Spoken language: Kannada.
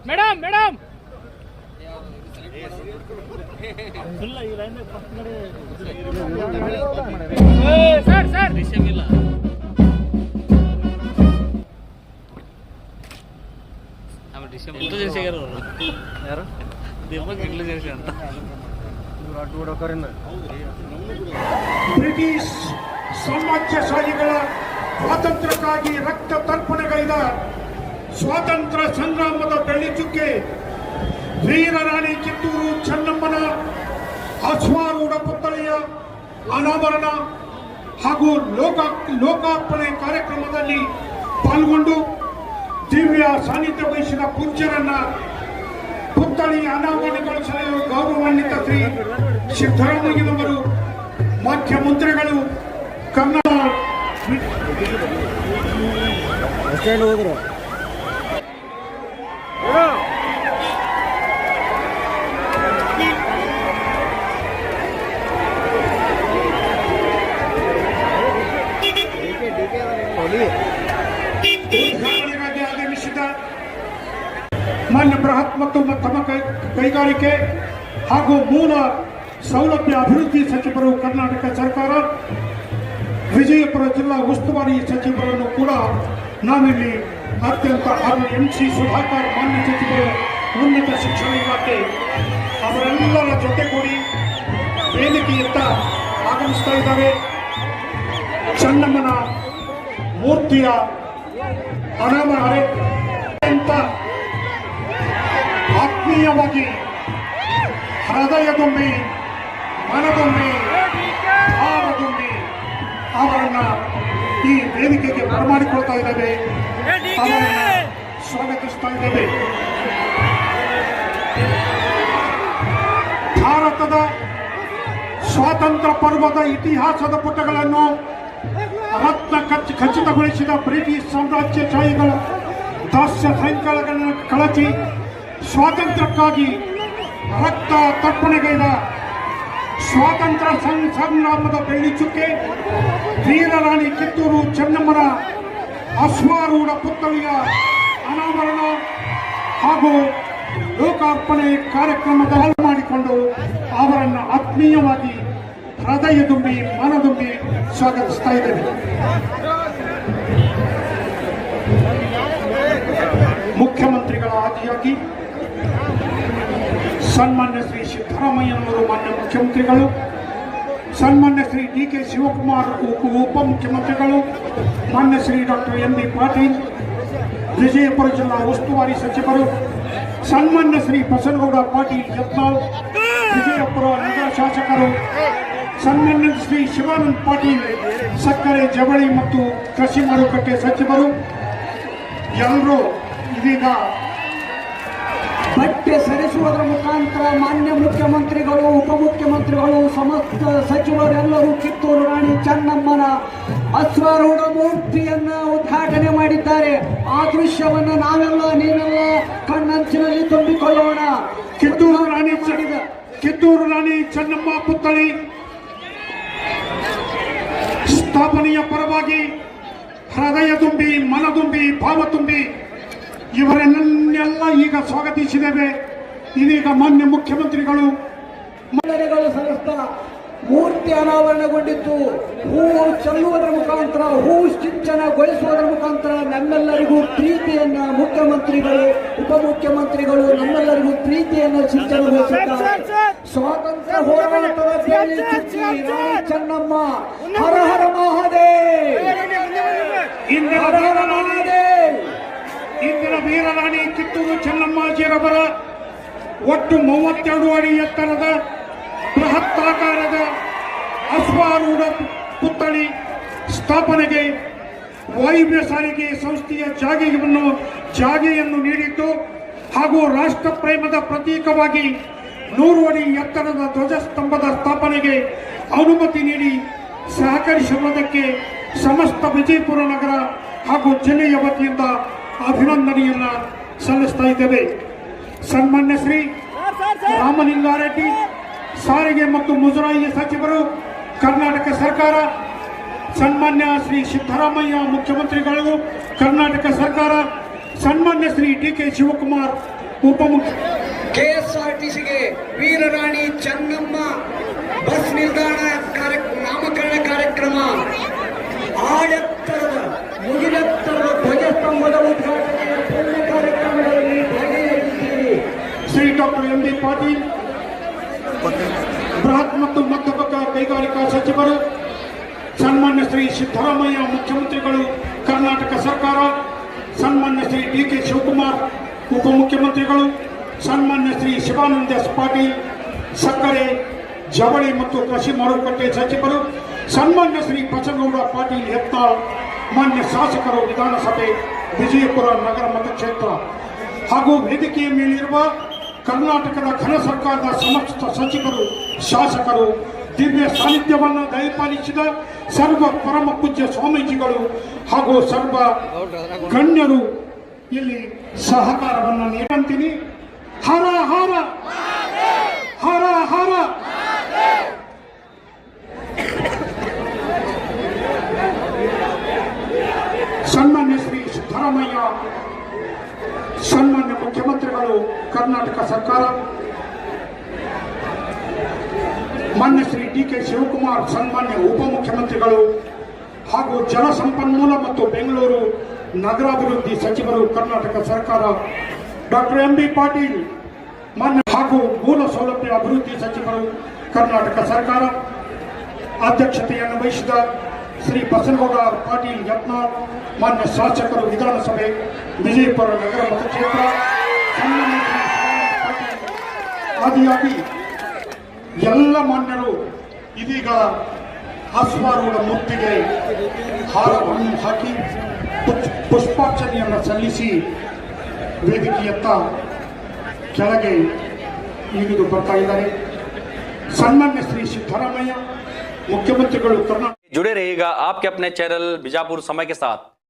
ಮೇಡಮ್ ಮೇಡಮ್ ಸರ್ ಸರ್ ವಿಷಯವಿಲ್ಲ. ಯಾರು ಇಂಟೆಲಿಜೆನ್ಸ್ ಅಂತ ಬ್ರಿಟಿಷ್ ಸಾಮ್ರಾಜ್ಯಶಾಹಿಗಳ ಸ್ವಾತಂತ್ರ್ಯಕ್ಕಾಗಿ ರಕ್ತ ತರ್ಪಣೆಗೈದ ಸ್ವಾತಂತ್ರ್ಯ ಸಂಗ್ರಾಮದ ಬೆಳ್ಳಿಚುಕ್ಕೆ ವೀರರಾಣಿ ಕಿತ್ತೂರು ಚೆನ್ನಮ್ಮನ ಅಶ್ವಾರೂಢ ಪುತ್ಥಳಿಯ ಅನಾವರಣ ಹಾಗೂ ಲೋಕಾರ್ಪಣೆ ಕಾರ್ಯಕ್ರಮದಲ್ಲಿ ಪಾಲ್ಗೊಂಡು ದಿವ್ಯ ಸಾನ್ನಿಧ್ಯ ವಹಿಸಿದ ಪೂಜ್ಯರನ್ನ ಪುತ್ಥಳಿ ಅನಾವರಣಗೊಳಿಸಲು ಗೌರವಾನ್ವಿತ ಶ್ರೀ ಸಿದ್ದರಾಮಯ್ಯನವರು, ಮುಖ್ಯಮಂತ್ರಿಗಳು, ಕನ್ನಡ ಉದ್ಘಾಟನೆಗಾಗಿ ಆಗಮಿಸಿದ ಮಾನ್ಯ ಬೃಹತ್ ಮತ್ತು ಮಧ್ಯಮ ಕೈಗಾರಿಕೆ ಹಾಗೂ ಮೂಲ ಸೌಲಭ್ಯ ಅಭಿವೃದ್ಧಿ ಸಚಿವರು ಕರ್ನಾಟಕ ಸರ್ಕಾರ, ವಿಜಯಪುರ ಜಿಲ್ಲಾ ಉಸ್ತುವಾರಿ ಸಚಿವರನ್ನು ಕೂಡ ನಾವಿಲ್ಲಿ ಅತ್ಯಂತ ಹಾಗೂ MC ಸುಧಾಕರ್ ಮಾನ್ಯ ಸಚಿವರು, ಉನ್ನತ ಶಿಕ್ಷಣ ಇಲಾಖೆ ಅವರೆಲ್ಲರ ಜೊತೆಗೂಡಿ ವೇದಿಕೆಯತ್ತ ಆಗಮಿಸ್ತಾ ಇದ್ದಾರೆ. ಚೆನ್ನಮ್ಮನ ಮೂರ್ತಿಯ ಅನಾವರಣ ಅತ್ಯಂತ ಆತ್ಮೀಯವಾಗಿ ಹೃದಯದುಂಬಿ, ಮನದುಂಬಿ, ಭಾವದುಂಬಿ ಅವರನ್ನ ಈ ವೇದಿಕೆಗೆ ಬರಮಾಡಿಕೊಳ್ತಾ ಇದ್ದೇವೆ, ಅವರನ್ನ ಸ್ವಾಗತಿಸ್ತಾ ಇದ್ದೇವೆ. ಭಾರತದ ಸ್ವಾತಂತ್ರ್ಯ ಪರ್ವದ ಇತಿಹಾಸದ ಪುಟಗಳನ್ನು ರತ್ನ ಖಚಿತಗೊಳಿಸಿದ ಬ್ರಿಟಿಷ್ ಸಾಮ್ರಾಜ್ಯಶಾಹಿಗಳ ದಾಸ್ಯ ಸಂಕಲಗಳನ್ನು ಕಳಚಿ ಸ್ವಾತಂತ್ರ್ಯಕ್ಕಾಗಿ ರಕ್ತ ತರ್ಪಣೆಗೈದ ಸ್ವಾತಂತ್ರ್ಯ ಸಂಗ್ರಾಮದ ಬೆಳ್ಳಿಚುಕ್ಕೆ ವೀರರಾಣಿ ಕಿತ್ತೂರು ಚೆನ್ನಮ್ಮನ ಅಶ್ವಾರೂಢ ಪುತ್ಥಳಿಯ ಅನಾವರಣ ಹಾಗೂ ಲೋಕಾರ್ಪಣೆ ಕಾರ್ಯಕ್ರಮದ ಮಾಡಿಕೊಂಡು ಅವರನ್ನು ಆತ್ಮೀಯವಾಗಿ ಹೃದಯದುಂಬಿ, ಮನದುಂಬಿ ಸ್ವಾಗತಿಸ್ತಾ ಇದ್ದೇವೆ. ಮುಖ್ಯಮಂತ್ರಿಗಳ ಆದಿಯಾಗಿ ಸನ್ಮಾನ್ಯ ಶ್ರೀ ಸಿದ್ದರಾಮಯ್ಯನವರು ಮಾನ್ಯ ಮುಖ್ಯಮಂತ್ರಿಗಳು, ಸನ್ಮಾನ್ಯ ಶ್ರೀ DK ಶಿವಕುಮಾರ್ ಉಪಮುಖ್ಯಮಂತ್ರಿಗಳು, ಮಾನ್ಯ ಶ್ರೀ ಡಾಕ್ಟರ್ MB ಪಾಟೀಲ್ ವಿಜಯಪುರ ಜಿಲ್ಲಾ ಉಸ್ತುವಾರಿ ಸಚಿವರು, ಸನ್ಮಾನ್ಯ ಶ್ರೀ ಬಸನಗೌಡ ಪಾಟೀಲ್ ಯತ್ನಾಳ್ ವಿಜಯಪುರ ನಗರ ಶಾಸಕರು, ಸನ್ಮಾನ್ಯ ಶ್ರೀ ಶಿವಾನಂದ್ ಪಾಟೀಲ್ ಸಕ್ಕರೆ ಜವಳಿ ಮತ್ತು ಕೃಷಿ ಮಾರುಕಟ್ಟೆ ಸಚಿವರು ಎಲ್ಲರೂ ಇದೀಗ ಬಟ್ಟೆ ಸರಿಸುವುದರ ಮುಖಾಂತರ ಮಾನ್ಯ ಮುಖ್ಯಮಂತ್ರಿಗಳು, ಉಪಮುಖ್ಯಮಂತ್ರಿಗಳು, ಸಮಸ್ತ ಸಚಿವರೆಲ್ಲರೂ ಕಿತ್ತೂರು ರಾಣಿ ಚೆನ್ನಮ್ಮನ ಅಶ್ವಾರೂಢ ಮೂರ್ತಿಯನ್ನ ಉದ್ಘಾಟನೆ ಮಾಡಿದ್ದಾರೆ. ಆ ದೃಶ್ಯವನ್ನು ನಾವೆಲ್ಲ ನೀವೆಲ್ಲ ಕಣ್ಣಂಚಿನಲ್ಲಿ ತುಂಬಿಕೊಳ್ಳೋಣ. ಕಿತ್ತೂರು ರಾಣಿ ಚೆನ್ನಮ್ಮ ಪುತ್ಥಳಿ ಸ್ಥಾಪನೆಯ ಪರವಾಗಿ ಹೃದಯ ತುಂಬಿ, ಮನದುಂಬಿ, ಭಾವ ತುಂಬಿ ಇವರನ್ನೆಲ್ಲ ಈಗ ಸ್ವಾಗತಿಸಿದ್ದೇವೆ. ಇದೀಗ ಮಾನ್ಯ ಮುಖ್ಯಮಂತ್ರಿಗಳು ಮಂಡಳಿಗಳು ಸಲ್ಲಿಸ್ತಾ ಮೂರ್ತಿ ಅನಾವರಣಗೊಂಡಿದ್ದು ಹೂವು ಚೆಲ್ಲುವುದರ ಮುಖಾಂತರ, ಹೂವು ಸಿಂಚನಗೊಳಿಸುವುದರ ಮುಖಾಂತರ ನಮ್ಮೆಲ್ಲರಿಗೂ ಪ್ರೀತಿಯನ್ನ ಮುಖ್ಯಮಂತ್ರಿಗಳು, ಉಪಮುಖ್ಯಮಂತ್ರಿಗಳು ನಮ್ಮೆಲ್ಲರಿಗೂ ಪ್ರೀತಿಯನ್ನ ಸಿಂಚನಗೊಳಿಸಿದ್ದಾರೆ. ಸ್ವಾತಂತ್ರ್ಯ ಹೋರಾಟದ ಬೇಲಿ ಚುಚ್ಚಿ ರಾಣಿ ಚೆನ್ನಮ್ಮ ಹರ ಹರ ಮಹಾದೇವ್, ಹರ ಹರ ಮಹಾದೇವ್. ಇಂದಿನ ವೀರರಾಣಿ ಕಿತ್ತೂರು ಚೆನ್ನಮ್ಮಾಜಿರವರ ಒಟ್ಟು 32 ಅಡಿ ಎತ್ತರದ ಬೃಹತ್ತಾಕಾರದ ಅಶ್ವಾರೂಢ ಪುತ್ಥಳಿ ಸ್ಥಾಪನೆಗೆ ವಾಯುವ್ಯ ಸಾರಿಗೆ ಸಂಸ್ಥೆಯ ಜಾಗೆಯನ್ನು ನೀಡಿದ್ದು ಹಾಗೂ ರಾಷ್ಟ್ರ ಪ್ರೇಮದ ಪ್ರತೀಕವಾಗಿ 100 ಅಡಿ ಎತ್ತರದ ಧ್ವಜಸ್ತಂಭದ ಸ್ಥಾಪನೆಗೆ ಅನುಮತಿ ನೀಡಿ ಸಹಕರಿಸುವುದಕ್ಕೆ ಸಮಸ್ತ ವಿಜಯಪುರ ನಗರ ಹಾಗೂ ಜಿಲ್ಲೆಯ ವತಿಯಿಂದ ಅಭಿನಂದನೆಯನ್ನ ಸಲ್ಲಿಸ್ತಾ ಇದ್ದೇವೆ. ಸನ್ಮಾನ್ಯ ಶ್ರೀ ರಾಮಲಿಂಗಾರೆಡ್ಡಿ ಸಾರಿಗೆ ಮತ್ತು ಮುಜರಾಯಿ ಸಚಿವರು, ಕರ್ನಾಟಕ ಸರ್ಕಾರ, ಸನ್ಮಾನ್ಯ ಶ್ರೀ ಸಿದ್ದರಾಮಯ್ಯ ಮುಖ್ಯಮಂತ್ರಿಗಳು, ಕರ್ನಾಟಕ ಸರ್ಕಾರ, ಸನ್ಮಾನ್ಯ ಶ್ರೀ DK ಶಿವಕುಮಾರ್ ಉಪಮುಖ್ಯ ಕೆಎಸ್ಆರ್ಟಿಸಿಗೆ ವೀರರಾಣಿ ಚೆನ್ನಮ್ಮ ಬಸ್ ನಿಲ್ದಾಣ ನಾಮಕರಣ ಕಾರ್ಯಕ್ರಮ ಆಳೆತ್ತರದ ಮುಗಿಲೆತ್ತರದ ಧ್ವಜಸ್ತಂಭದ ಉದ್ಘಾಟನೆಯ ಪೂರ್ಣ ಕಾರ್ಯಕ್ರಮಗಳಲ್ಲಿ ಭಾಗಿಯಾಗಿದ್ದೀರಿ. Shri doctor M B Patil ಬೃಹತ್ ಮತ್ತು ಮಧ್ಯಭಾಗ ಕೈಗಾರಿಕಾ ಸಚಿವರು, ಸನ್ಮಾನ್ಯ ಶ್ರೀ ಸಿದ್ದರಾಮಯ್ಯ ಮುಖ್ಯಮಂತ್ರಿಗಳು ಕರ್ನಾಟಕ ಸರ್ಕಾರ, ಸನ್ಮಾನ್ಯ ಶ್ರೀ ಡಿ ಕೆ ಶಿವಕುಮಾರ್ ಉಪಮುಖ್ಯಮಂತ್ರಿಗಳು, ಸನ್ಮಾನ್ಯ ಶ್ರೀ ಶಿವಾನಂದ ಎಸ್ ಪಾಟೀಲ್ ಸಕ್ಕರೆ ಜವಳಿ ಮತ್ತು ಕೃಷಿ ಮಾರುಕಟ್ಟೆ ಸಚಿವರು, ಸನ್ಮಾನ್ಯ ಶ್ರೀ ಬಸನಗೌಡ ಪಾಟೀಲ್ ಯತ್ನಾಳ್ ಮಾನ್ಯ ಶಾಸಕರು, ವಿಧಾನಸಭೆ ವಿಜಯಪುರ ನಗರ ಮತಕ್ಷೇತ್ರ ಹಾಗೂ ವೇದಿಕೆಯ ಮೇಲಿರುವ ಕರ್ನಾಟಕದ ಘನ ಸರ್ಕಾರದ ಸಮಸ್ತ ಸಚಿವರು, ಶಾಸಕರು, ದಿವ್ಯ ಸಾನ್ನಿಧ್ಯವನ್ನು ದಯಪಾಲಿಸಿದ ಸರ್ವ ಪರಮ ಪೂಜ್ಯ ಸ್ವಾಮೀಜಿಗಳು ಹಾಗೂ ಸರ್ವ ಗಣ್ಯರು ಇಲ್ಲಿ ಸಹಕಾರವನ್ನು ನೀಡಂತೀನಿ. ಹರ ಹರ ಹರ ಹರ. ಸನ್ಮಾನ್ಯ ಶ್ರೀ ಸಿದ್ದರಾಮಯ್ಯ, ಸನ್ಮಾನ್ಯ ಮುಖ್ಯಮಂತ್ರಿಗಳು ಕರ್ನಾಟಕ ಸರ್ಕಾರ, ಮಾನ್ಯ ಶ್ರೀ ಡಿ ಕೆ ಶಿವಕುಮಾರ್ ಸನ್ಮಾನ್ಯ ಉಪಮುಖ್ಯಮಂತ್ರಿಗಳು ಹಾಗೂ ಜಲಸಂಪನ್ಮೂಲ ಮತ್ತು ಬೆಂಗಳೂರು ನಗರಾಭಿವೃದ್ಧಿ ಸಚಿವರು ಕರ್ನಾಟಕ ಸರ್ಕಾರ, ಡಾಕ್ಟರ್ ಎಂ ಬಿ ಪಾಟೀಲ್ ಮಾನ್ಯ ಹಾಗೂ ಮೂಲ ಸೌಲಭ್ಯ ಅಭಿವೃದ್ಧಿ ಸಚಿವರು ಕರ್ನಾಟಕ ಸರ್ಕಾರ, ಅಧ್ಯಕ್ಷತೆಯನ್ನು ವಹಿಸಿದ ಶ್ರೀ ಬಸನಗೌಡ ಪಾಟೀಲ್ ಯತ್ನಾಳ್ ಮಾನ್ಯ ಶಾಸಕರು, ವಿಧಾನಸಭೆ ವಿಜಯಪುರ ನಗರ ಮತಕ್ಷೇತ್ರ, ಸನ್ಮಾನ್ಯ ಶ್ರೀ ಶಿವಾನಂದ ಪಾಟೀಲ್ ಆದಿಯಾಗಿ ಎಲ್ಲ ಮಾನ್ಯರು ಇದೀಗ ಅಶ್ವಾರೂಢ ಮೂರ್ತಿಗೆ ಹಾರವನ್ನು ಹಾಕಿ ಪುಷ್ಪಾರ್ಚನೆಯನ್ನು ಸಲ್ಲಿಸಿ ವೇದಿಕೆಯತ್ತ ಕೆಳಗೆ ಇಳಿದು ಬರ್ತಾ ಇದ್ದಾರೆ. ಸನ್ಮಾನ್ಯ ಶ್ರೀ ಸಿದ್ದರಾಮಯ್ಯ ಮುಖ್ಯಮಂತ್ರಿಗಳು ಕರ್ನಾಟಕ जुड़े रहिएगा आपके अपने चैनल बीजापुर समय के साथ।